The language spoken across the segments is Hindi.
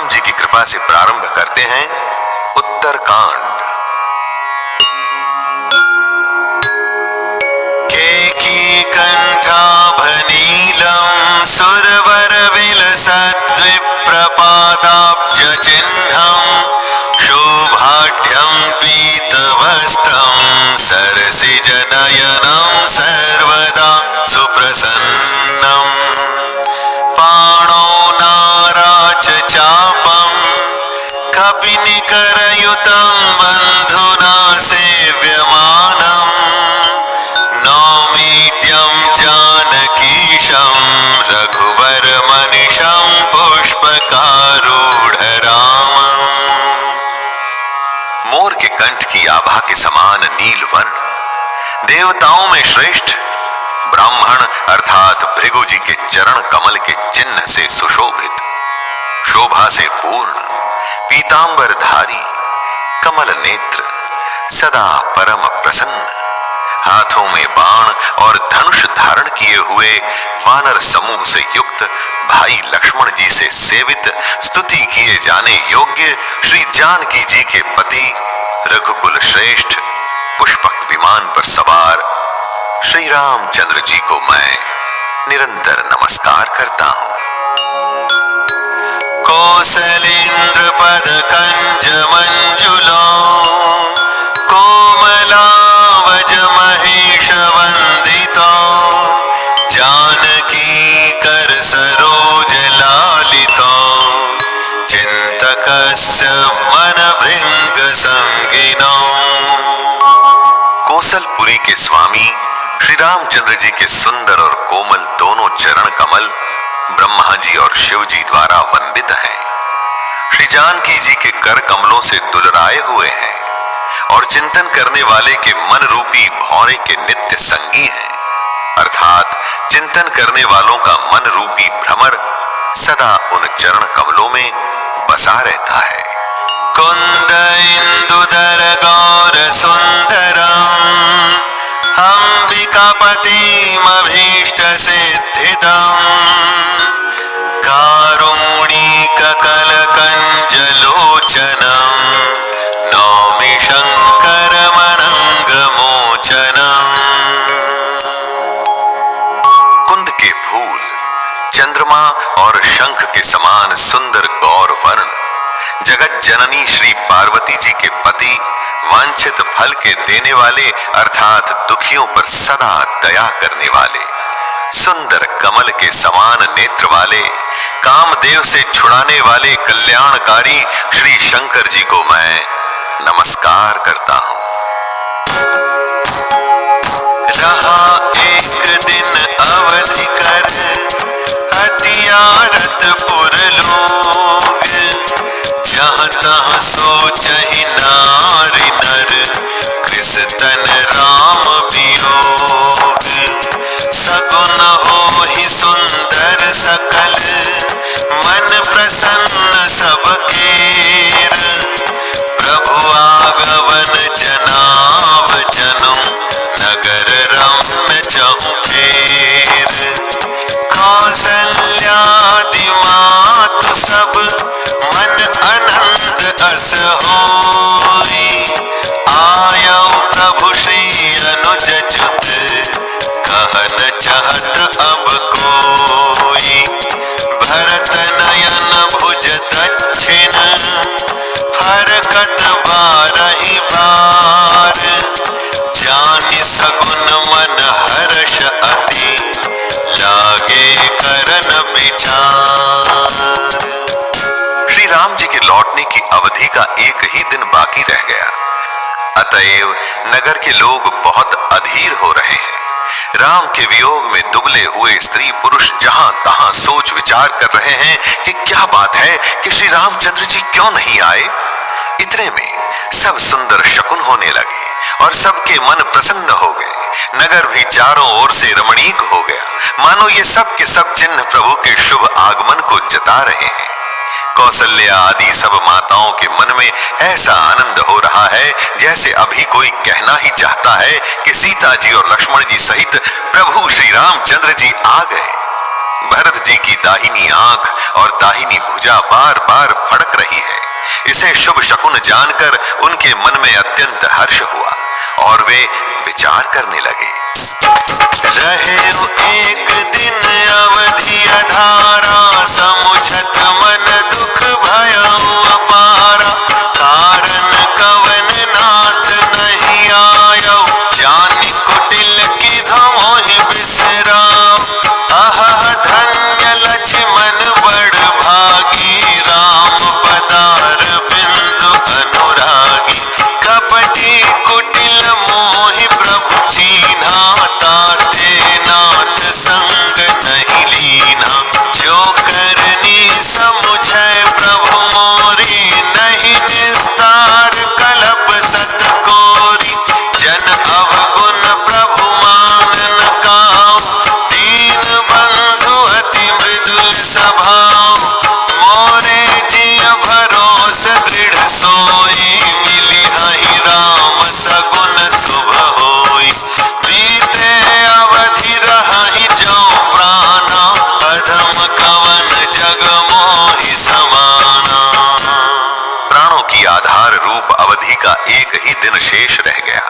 राम जी की कृपा से प्रारंभ करते हैं उत्तरकांड। केकी कंठाभनीलम सुरवर विलसद्विप्रपादाब्ज चिह्नम शोभाढ्यं पीतवस्त्रं सरसिजनयनं सर्वदा सुप्रसन्नम् पाणौ नाराच चापं कपिनिकरयुतं बन्धुना सेव्यमानं नौमीड्यं जानकीशं रघुवरमनिशं पुष्पकारूढरामम्। मोर के कंठ की आभा के समान नील वर्ण, देवताओं में श्रेष्ठ ब्राह्मण अर्थात भृगु जी के चरण कमल के चिन्ह से सुशोभित, शोभा से पूर्ण, पीतांबरधारी, कमल नेत्र, सदा परम प्रसन्न, हाथों में बाण और धनुष धारण किए हुए वानर समूह से युक्त भाई लक्ष्मण जी से सेवित, स्तुति किए जाने योग्य श्री जानकी जी के पति, रघुकुल श्रेष्ठ, पुष्पक विमान पर सवार श्री रामचंद्र जी को मैं निरंतर नमस्कार करता हूं। कौसलेन्द्र पद कंज मंजुलो कोमलावज महेश वंदितो जानकी कर सरोज लालितो चिंतकस्य मन भृंग संगिनो। कौशलपुरी के स्वामी श्री रामचंद्र जी के सुंदर और कोमल दोनों चरण कमल ब्रह्मा जी और शिव जी द्वारा वंदित हैं। श्री जानकी जी के कर कमलों से दुलराए हुए हैं और चिंतन करने वाले के मन रूपी भौरे के नित्य संगी हैं, अर्थात चिंतन करने वालों का मन रूपी भ्रमर सदा उन चरण कमलों में बसा रहता है। कुंद इंदुदर गौर सुंदरम अंबिकापतिमभीष्ट सिद्धिदम् कारुणिक कलकंजलोचनम् नौमि शंकरमनंगमोचनम्। कुंद के फूल, चंद्रमा और शंख के समान सुंदर गौर वर्ण, जगत जननी श्री पार्वती जी के पति, वांछित फल के देने वाले अर्थात दुखियों पर सदा दया करने वाले, सुंदर कमल के समान नेत्र वाले, कामदेव से छुड़ाने वाले कल्याणकारी श्री शंकर जी को मैं नमस्कार करता हूं। रहा एक दिन अवधि कर अतियारतपुर लोग जहाँ तहाँ सोचहि नारी नर कृष्ण राम वियोग सगुन होहि सुंदर सकल मन प्रसन्न सब केर प्रभु आगवन जनाव जनु नगर रम्य चहुफेर कौसल्यादि मातु सब मन अनंत अस होई आयो प्रभु श्री अनुज जुत कहन चाहत अब कोई भरत नयन भुज दक्षिण हरकत बारहि बार जानि सगुन मन हर्ष अति लागे करन विचार। श्री राम जी के लौटने की अवधि का एक ही दिन बाकी रह गया, अतएव नगर के लोग बहुत अधीर हो रहे हैं। राम के वियोग में दुबले हुए स्त्री पुरुष जहां तहां सोच विचार कर रहे हैं कि क्या बात है कि श्री रामचंद्र जी क्यों नहीं आए। इतने में सब सुंदर शकुन होने लगे और सबके मन प्रसन्न हो गए। नगर भी चारों ओर से रमणीक हो गया, मानो ये सब के सब चिन्ह प्रभु के शुभ आगमन को जता रहे हैं। कौशल्या आदि सब माताओं के मन में ऐसा आनंद हो रहा है जैसे अभी कोई कहना ही चाहता है कि सीता जी और लक्ष्मण जी सहित प्रभु श्री रामचंद्र जी आ गए। भरत जी की दाहिनी आंख और दाहिनी भुजा बार बार फड़क रही है। इसे शुभ शकुन जानकर उनके मन में अत्यंत हर्ष हुआ और वे विचार करने लगे। रहे एक दिन अवधि अधारा, समुझत मन दुख भयो अपारा। कारण कवन नाथ नहीं आयो, जानि कुटिल किधो मोहि बिसराओ। अहह धन्य लक्ष्मण बड़ भागी, राम पदार बिंदु अनुरागी। कपटी कुटिल मोहि प्रभु चीन्हा, ताते नाथ संग नहीं लीना। जो करनी समुझै प्रभु मोरी, नहीं निस्तार कलप सत कोरी। जन अवगुण प्रभु मान न काऊ, दीन बंधु अति मृदुल स्वभाव। मोरे जिय भरोस दृढ़ सोई, मिली हहि राम सगुन शुभ होई। बीते अवधि रहि जो प्राणा, अधम कवन जग मोहि समाना। प्राणों की आधार रूप अवधि का एक ही दिन शेष रह गया।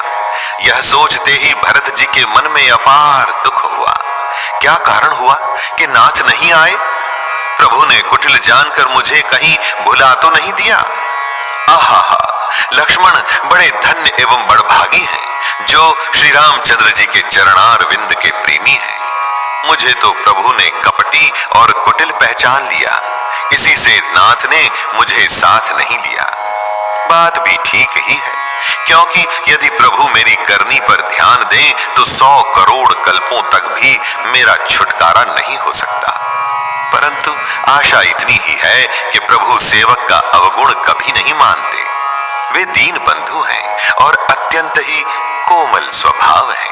यह सोचते ही भरत जी के मन में अपार दुख हुआ। क्या कारण हुआ कि नाथ नहीं आए? प्रभु ने कुटिल जानकर मुझे कहीं भुला तो नहीं दिया? आहा, लक्ष्मण बड़े धन्य एवं बड़भागी हैं जो श्री रामचंद्र जी के चरणार विंद के प्रेमी हैं। मुझे तो प्रभु ने कपटी और कुटिल पहचान लिया, इसी से नाथ ने मुझे साथ नहीं लिया। बात भी ठीक ही है, क्योंकि यदि प्रभु मेरी करनी पर ध्यान दें तो 100 करोड़ कल्पों तक भी मेरा छुटकारा नहीं हो सकता। परंतु आशा इतनी ही है कि प्रभु सेवक का अवगुण कभी नहीं मानते। वे दीन बंधु हैं और अत्यंत ही कोमल स्वभाव हैं।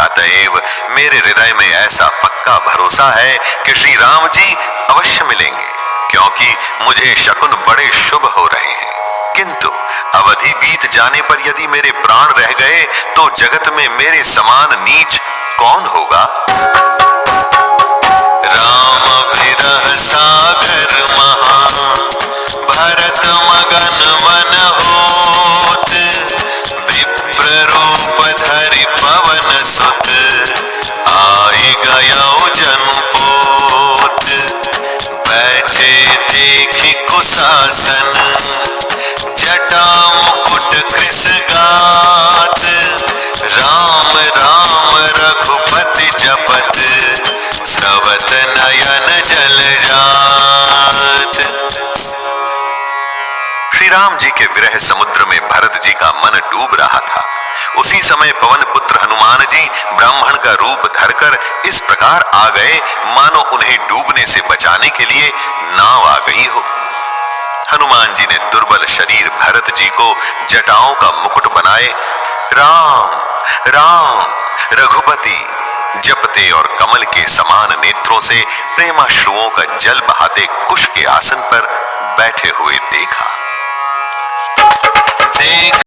अतएव मेरे हृदय में ऐसा पक्का भरोसा है कि श्री राम जी अवश्य मिलेंगे, क्योंकि मुझे शकुन बड़े शुभ हो रहे हैं। किंतु अवधि बीत जाने पर यदि मेरे प्राण रह गए तो जगत में मेरे समान नीच कौन होगा? राम विरह सागर महा, भरत मगन मन होत। विप्र रूप धरि पवन सुत, आए गयो जनु पोत। बैठे देखि कुशासन, जटा मुकुट कृष गात। राम राम रघुपति जपत, स्रवत नयन जल जात। श्री राम जी के विरह समुद्र में भरत जी का मन डूब रहा था। उसी समय पवन पुत्र हनुमान जी ब्राह्मण का रूप धरकर इस प्रकार आ गए मानो उन्हें डूबने से बचाने के लिए नाव आ गई हो। हनुमान जी ने दुर्बल शरीर भरत जी को जटाओं का मुकुट बनाए राम राम रघुपति जपते और कमल के समान नेत्रों से प्रेमाश्रुओं का जल बहाते कुश के आसन पर बैठे हुए देखा।